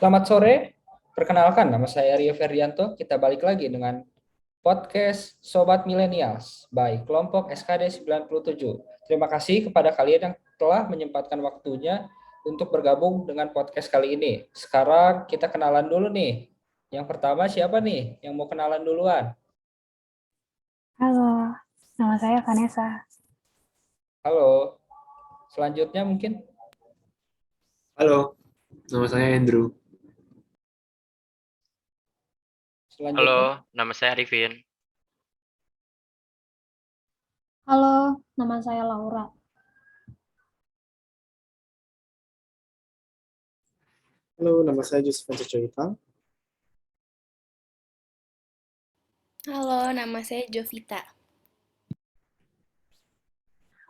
Selamat sore, perkenalkan nama saya Rio Ferdianto. Kita balik lagi dengan podcast Sobat Millennials by kelompok SKD 97. Terima kasih kepada kalian yang telah menyempatkan waktunya untuk bergabung dengan podcast kali ini. Sekarang kita kenalan dulu nih. Yang pertama siapa nih yang mau kenalan duluan? Halo, nama saya Vanessa. Halo, selanjutnya mungkin Halo, nama saya Andrew. Halo, selanjutnya. nama saya Arifin. Halo, nama saya Laura. Halo, nama saya Yusuf Pancacoyita. Halo, nama saya Jovita.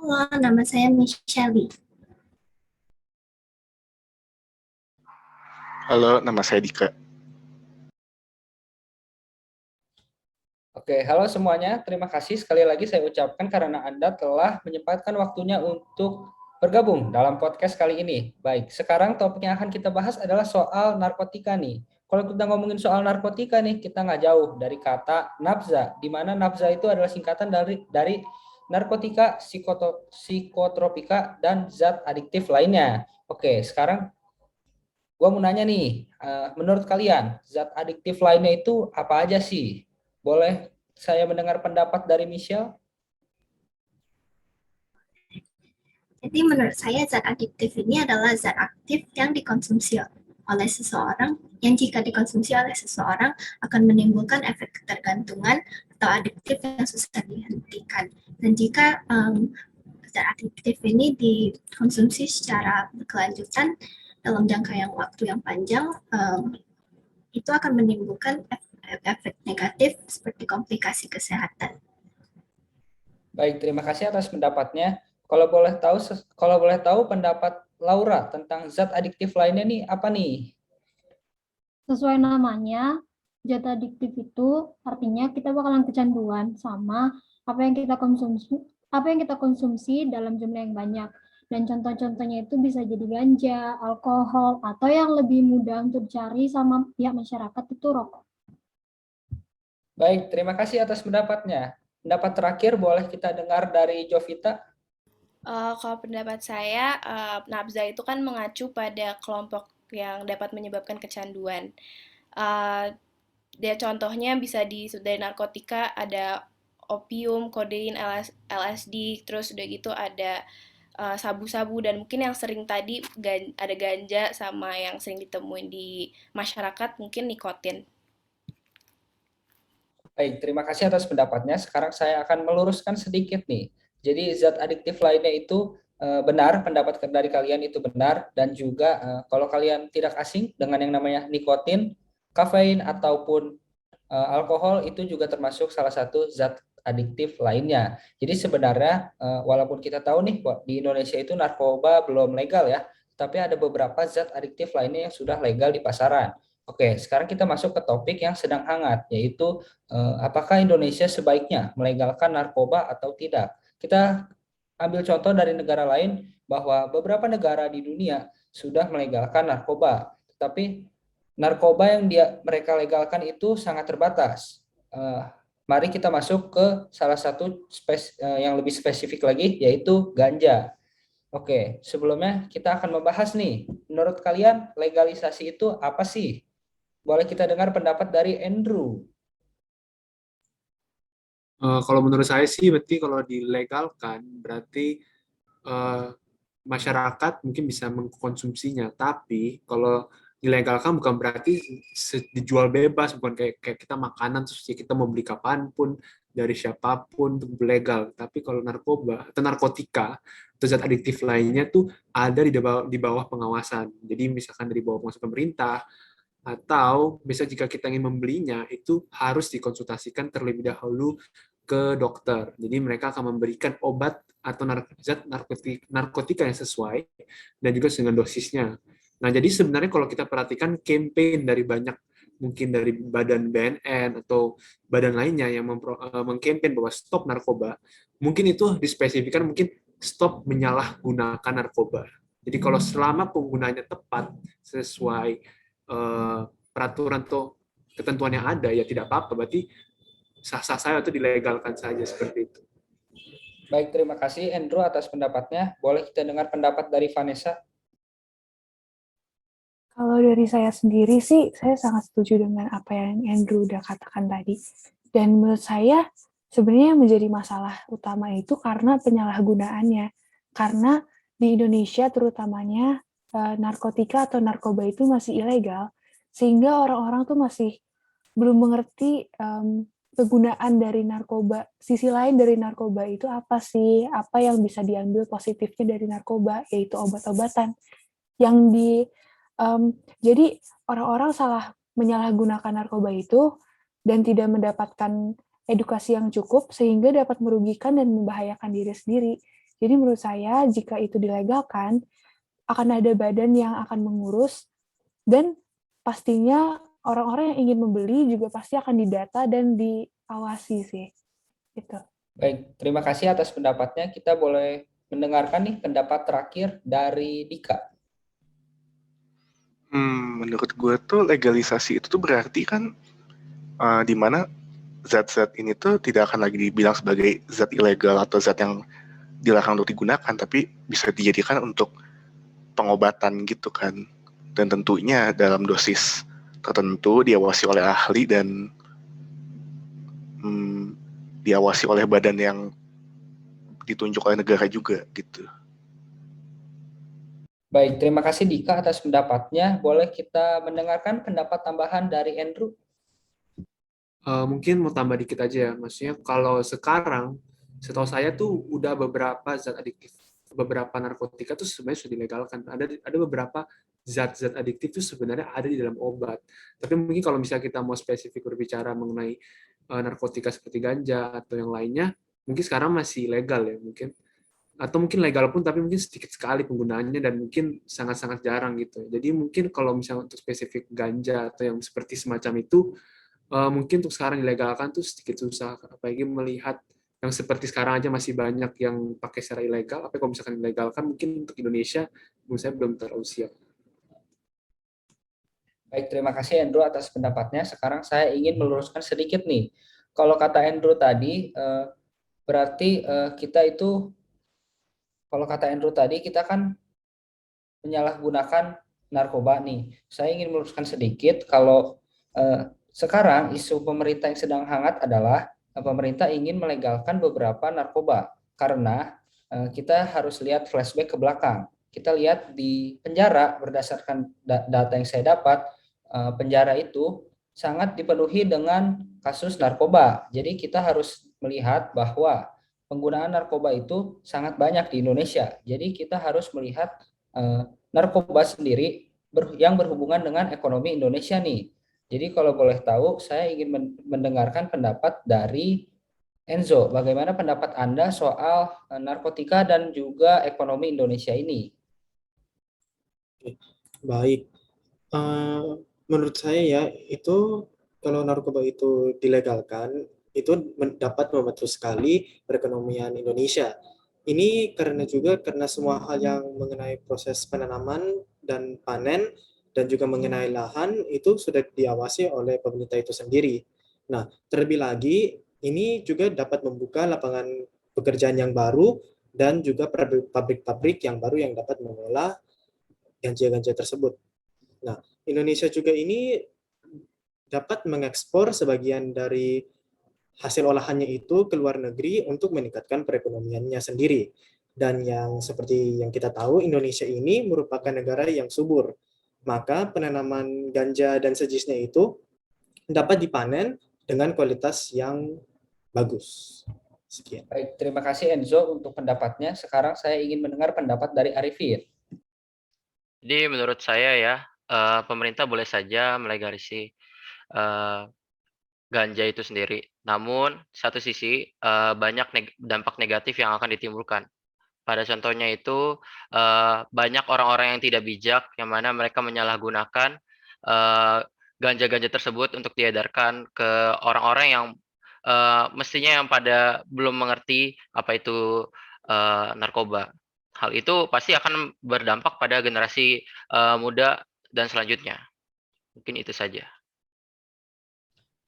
Halo, nama saya Michelle. Halo, nama saya Dika. Oke, halo semuanya. Terima kasih sekali lagi saya ucapkan karena Anda telah menyempatkan waktunya untuk bergabung dalam podcast kali ini. Baik, sekarang topik yang akan kita bahas adalah soal narkotika nih. Kalau kita ngomongin soal narkotika nih, kita nggak jauh dari kata nafza, di mana nafza itu adalah singkatan dari narkotika, psikotropika, dan zat adiktif lainnya. Oke, sekarang gua mau nanya nih, menurut kalian zat adiktif lainnya itu apa aja sih? Boleh saya mendengar pendapat dari Michelle? Jadi menurut saya zat adiktif ini adalah zat aktif yang dikonsumsi oleh seseorang, yang jika dikonsumsi oleh seseorang akan menimbulkan efek ketergantungan atau adiktif yang susah dihentikan. Dan jika zat adiktif ini dikonsumsi secara berkelanjutan dalam jangka waktu yang panjang, itu akan menimbulkan efek negatif seperti komplikasi kesehatan. Baik, terima kasih atas pendapatnya. Kalau boleh tahu pendapat Laura tentang zat adiktif lainnya nih apa nih? Sesuai namanya, zat adiktif itu artinya kita bakalan kecanduan sama apa yang kita konsumsi dalam jumlah yang banyak. Dan contoh-contohnya itu bisa jadi ganja, alkohol, atau yang lebih mudah untuk dicari sama pihak masyarakat itu rokok. Baik, terima kasih atas pendapatnya. Pendapat terakhir boleh kita dengar dari Jovita. Kalau pendapat saya, nafza itu kan mengacu pada kelompok yang dapat menyebabkan kecanduan. Uh, Dia contohnya bisa dari narkotika ada opium, kodein, LSD, terus udah gitu ada sabu-sabu dan mungkin yang sering tadi ada ganja sama yang sering ditemuin di masyarakat mungkin nikotin. Baik, terima kasih atas pendapatnya. Sekarang saya akan meluruskan sedikit nih. Jadi zat adiktif lainnya itu benar, pendapat dari kalian itu benar, dan juga kalau kalian tidak asing dengan yang namanya nikotin, kafein, ataupun alkohol itu juga termasuk salah satu zat adiktif lainnya. Jadi sebenarnya walaupun kita tahu nih di Indonesia itu narkoba belum legal ya, tapi ada beberapa zat adiktif lainnya yang sudah legal di pasaran. Oke, sekarang kita masuk ke topik yang sedang hangat, yaitu apakah Indonesia sebaiknya melegalkan narkoba atau tidak? Kita ambil contoh dari negara lain bahwa beberapa negara di dunia sudah melegalkan narkoba, tetapi narkoba yang mereka legalkan itu sangat terbatas. Mari kita masuk ke salah satu yang lebih spesifik lagi, yaitu ganja. Oke, sebelumnya kita akan membahas nih, menurut kalian legalisasi itu apa sih? Boleh kita dengar pendapat dari Andrew. Kalau menurut saya sih, berarti kalau dilegalkan, berarti eh, masyarakat mungkin bisa mengkonsumsinya. Tapi kalau dilegalkan bukan berarti dijual bebas, bukan kayak kita makanan terus ya kita mau beli kapanpun dari siapapun itu legal. Tapi kalau narkoba atau narkotika atau zat adiktif lainnya tuh ada di bawah pengawasan. Jadi misalkan dari bawah pengawasan pemerintah atau bisa jika kita ingin membelinya itu harus dikonsultasikan terlebih dahulu ke dokter. Jadi mereka akan memberikan obat atau zat narkotika yang sesuai dan juga dengan dosisnya. Nah, jadi sebenarnya kalau kita perhatikan campaign dari banyak mungkin dari badan BNN atau badan lainnya yang mengkampanye bahwa stop narkoba, mungkin itu dispesifikkan mungkin stop menyalahgunakan narkoba. Jadi kalau selama penggunaannya tepat sesuai peraturan atau ketentuan yang ada, ya tidak apa-apa. Berarti sah-sah saya itu dilegalkan saja seperti itu. Baik, terima kasih Andrew atas pendapatnya. Boleh kita dengar pendapat dari Vanessa? Kalau dari saya sendiri sih, saya sangat setuju dengan apa yang Andrew udah katakan tadi. Dan menurut saya, sebenarnya yang menjadi masalah utama itu karena penyalahgunaannya. Karena di Indonesia terutamanya, narkotika atau narkoba itu masih ilegal, sehingga orang-orang tuh masih belum mengerti kegunaan dari narkoba. Sisi lain dari narkoba itu apa sih? Apa yang bisa diambil positifnya dari narkoba, yaitu obat-obatan. Jadi orang-orang salah menyalahgunakan narkoba itu dan tidak mendapatkan edukasi yang cukup sehingga dapat merugikan dan membahayakan diri sendiri. Jadi menurut saya jika itu dilegalkan akan ada badan yang akan mengurus dan pastinya orang-orang yang ingin membeli juga pasti akan didata dan diawasi sih. Gitu. Baik, terima kasih atas pendapatnya. Kita boleh mendengarkan nih pendapat terakhir dari Dika. Menurut gue tuh legalisasi itu tuh berarti kan di mana zat-zat ini tuh tidak akan lagi dibilang sebagai zat ilegal atau zat yang dilarang untuk digunakan, tapi bisa dijadikan untuk pengobatan gitu kan. Dan tentunya dalam dosis tertentu, diawasi oleh ahli dan diawasi oleh badan yang ditunjuk oleh negara juga gitu. Baik, terima kasih Dika atas pendapatnya. Boleh kita mendengarkan pendapat tambahan dari Andrew? Mungkin mau tambah dikit aja ya, maksudnya kalau sekarang, setahu saya tuh udah beberapa zat adiktif, beberapa narkotika tuh sebenarnya sudah dilegalkan. Ada beberapa zat-zat adiktif tuh sebenarnya ada di dalam obat. Tapi mungkin kalau misalnya kita mau spesifik berbicara mengenai narkotika seperti ganja atau yang lainnya, mungkin sekarang masih legal ya mungkin. Atau mungkin legal pun tapi mungkin sedikit sekali penggunaannya dan mungkin sangat-sangat jarang gitu. Jadi mungkin kalau misalnya untuk spesifik ganja atau yang seperti semacam itu, mungkin untuk sekarang dilegalkan tuh sedikit susah, apalagi melihat yang seperti sekarang aja masih banyak yang pakai secara ilegal. Apa kalau misalkan dilegalkan mungkin untuk Indonesia menurut saya belum terlalu siap. Baik, terima kasih Andrew atas pendapatnya. Sekarang saya ingin meluruskan sedikit nih. Kalau kata Andrew tadi, berarti kita itu, kalau kata Andrew tadi, kita kan menyalahgunakan narkoba nih. Saya ingin meluruskan sedikit, kalau sekarang isu pemerintah yang sedang hangat adalah pemerintah ingin melegalkan beberapa narkoba. Karena kita harus lihat flashback ke belakang. Kita lihat di penjara, berdasarkan data yang saya dapat, penjara itu sangat dipenuhi dengan kasus narkoba. Jadi kita harus melihat bahwa penggunaan narkoba itu sangat banyak di Indonesia. Jadi kita harus melihat narkoba sendiri yang berhubungan dengan ekonomi Indonesia nih. Jadi kalau boleh tahu, saya ingin mendengarkan pendapat dari Enzo. Bagaimana pendapat Anda soal narkotika dan juga ekonomi Indonesia ini? Baik. Menurut saya ya, itu kalau narkoba itu dilegalkan, itu dapat membantu sekali perekonomian Indonesia. Ini karena semua hal yang mengenai proses penanaman dan panen dan juga mengenai lahan itu sudah diawasi oleh pemerintah itu sendiri. Nah, terlebih lagi ini juga dapat membuka lapangan pekerjaan yang baru dan juga pabrik-pabrik yang baru yang dapat mengolah ganja-ganja tersebut. Nah, Indonesia juga ini dapat mengekspor sebagian dari hasil olahannya itu ke luar negeri untuk meningkatkan perekonomiannya sendiri. Dan yang seperti yang kita tahu, Indonesia ini merupakan negara yang subur. Maka penanaman ganja dan sejenisnya itu dapat dipanen dengan kualitas yang bagus. Sekian. Baik, terima kasih Enzo untuk pendapatnya. Sekarang saya ingin mendengar pendapat dari Arifin. Jadi menurut saya ya, pemerintah boleh saja melegalisasi ganja itu sendiri. Namun satu sisi banyak dampak negatif yang akan ditimbulkan. Pada contohnya itu banyak orang-orang yang tidak bijak, yang mana mereka menyalahgunakan ganja-ganja tersebut untuk diedarkan ke orang-orang yang mestinya yang pada belum mengerti apa itu narkoba. Hal itu pasti akan berdampak pada generasi muda dan selanjutnya. Mungkin itu saja.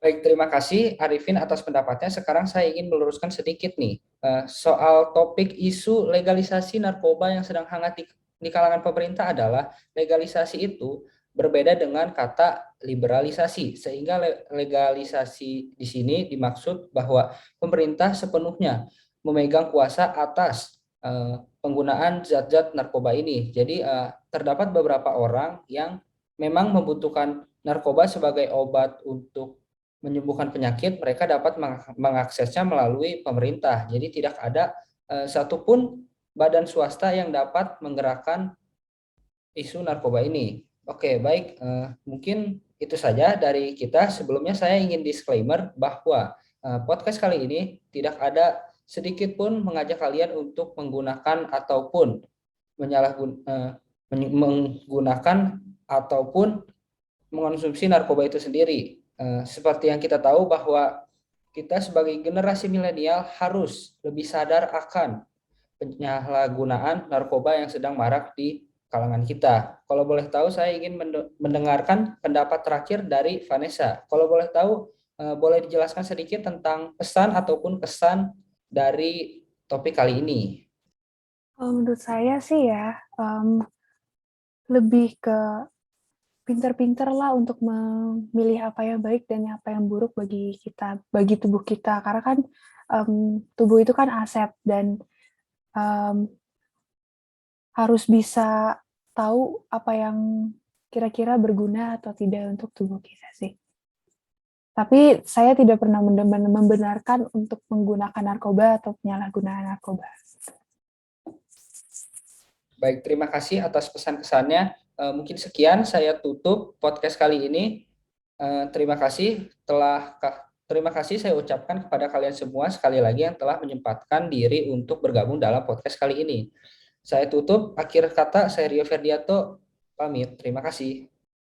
Baik, terima kasih Arifin atas pendapatnya. Sekarang saya ingin meluruskan sedikit nih soal topik isu legalisasi narkoba yang sedang hangat di kalangan pemerintah adalah legalisasi itu berbeda dengan kata liberalisasi. Sehingga legalisasi di sini dimaksud bahwa pemerintah sepenuhnya memegang kuasa atas penggunaan zat-zat narkoba ini. Jadi terdapat beberapa orang yang memang membutuhkan narkoba sebagai obat untuk menyembuhkan penyakit, mereka dapat mengaksesnya melalui pemerintah. Jadi tidak ada satupun badan swasta yang dapat menggerakkan isu narkoba ini. Oke, baik. Mungkin itu saja dari kita. Sebelumnya saya ingin disclaimer bahwa podcast kali ini tidak ada sedikit pun mengajak kalian untuk menggunakan ataupun menggunakan ataupun mengonsumsi narkoba itu sendiri. Seperti yang kita tahu bahwa kita sebagai generasi milenial harus lebih sadar akan penyalahgunaan narkoba yang sedang marak di kalangan kita. Kalau boleh tahu, saya ingin mendengarkan pendapat terakhir dari Vanessa. Kalau boleh tahu, boleh dijelaskan sedikit tentang pesan ataupun kesan dari topik kali ini. Menurut saya sih ya, lebih ke pinter-pinter lah untuk memilih apa yang baik dan apa yang buruk bagi kita, bagi tubuh kita. Karena kan tubuh itu kan aset dan harus bisa tahu apa yang kira-kira berguna atau tidak untuk tubuh kita sih. Tapi saya tidak pernah membenarkan untuk menggunakan narkoba atau penyalahgunaan narkoba. Baik, terima kasih atas pesan-kesannya. Mungkin sekian saya tutup podcast kali ini. Terima kasih saya ucapkan kepada kalian semua sekali lagi yang telah menyempatkan diri untuk bergabung dalam podcast kali ini. Saya tutup, akhir kata saya Rio Ferdiato pamit. Terima kasih.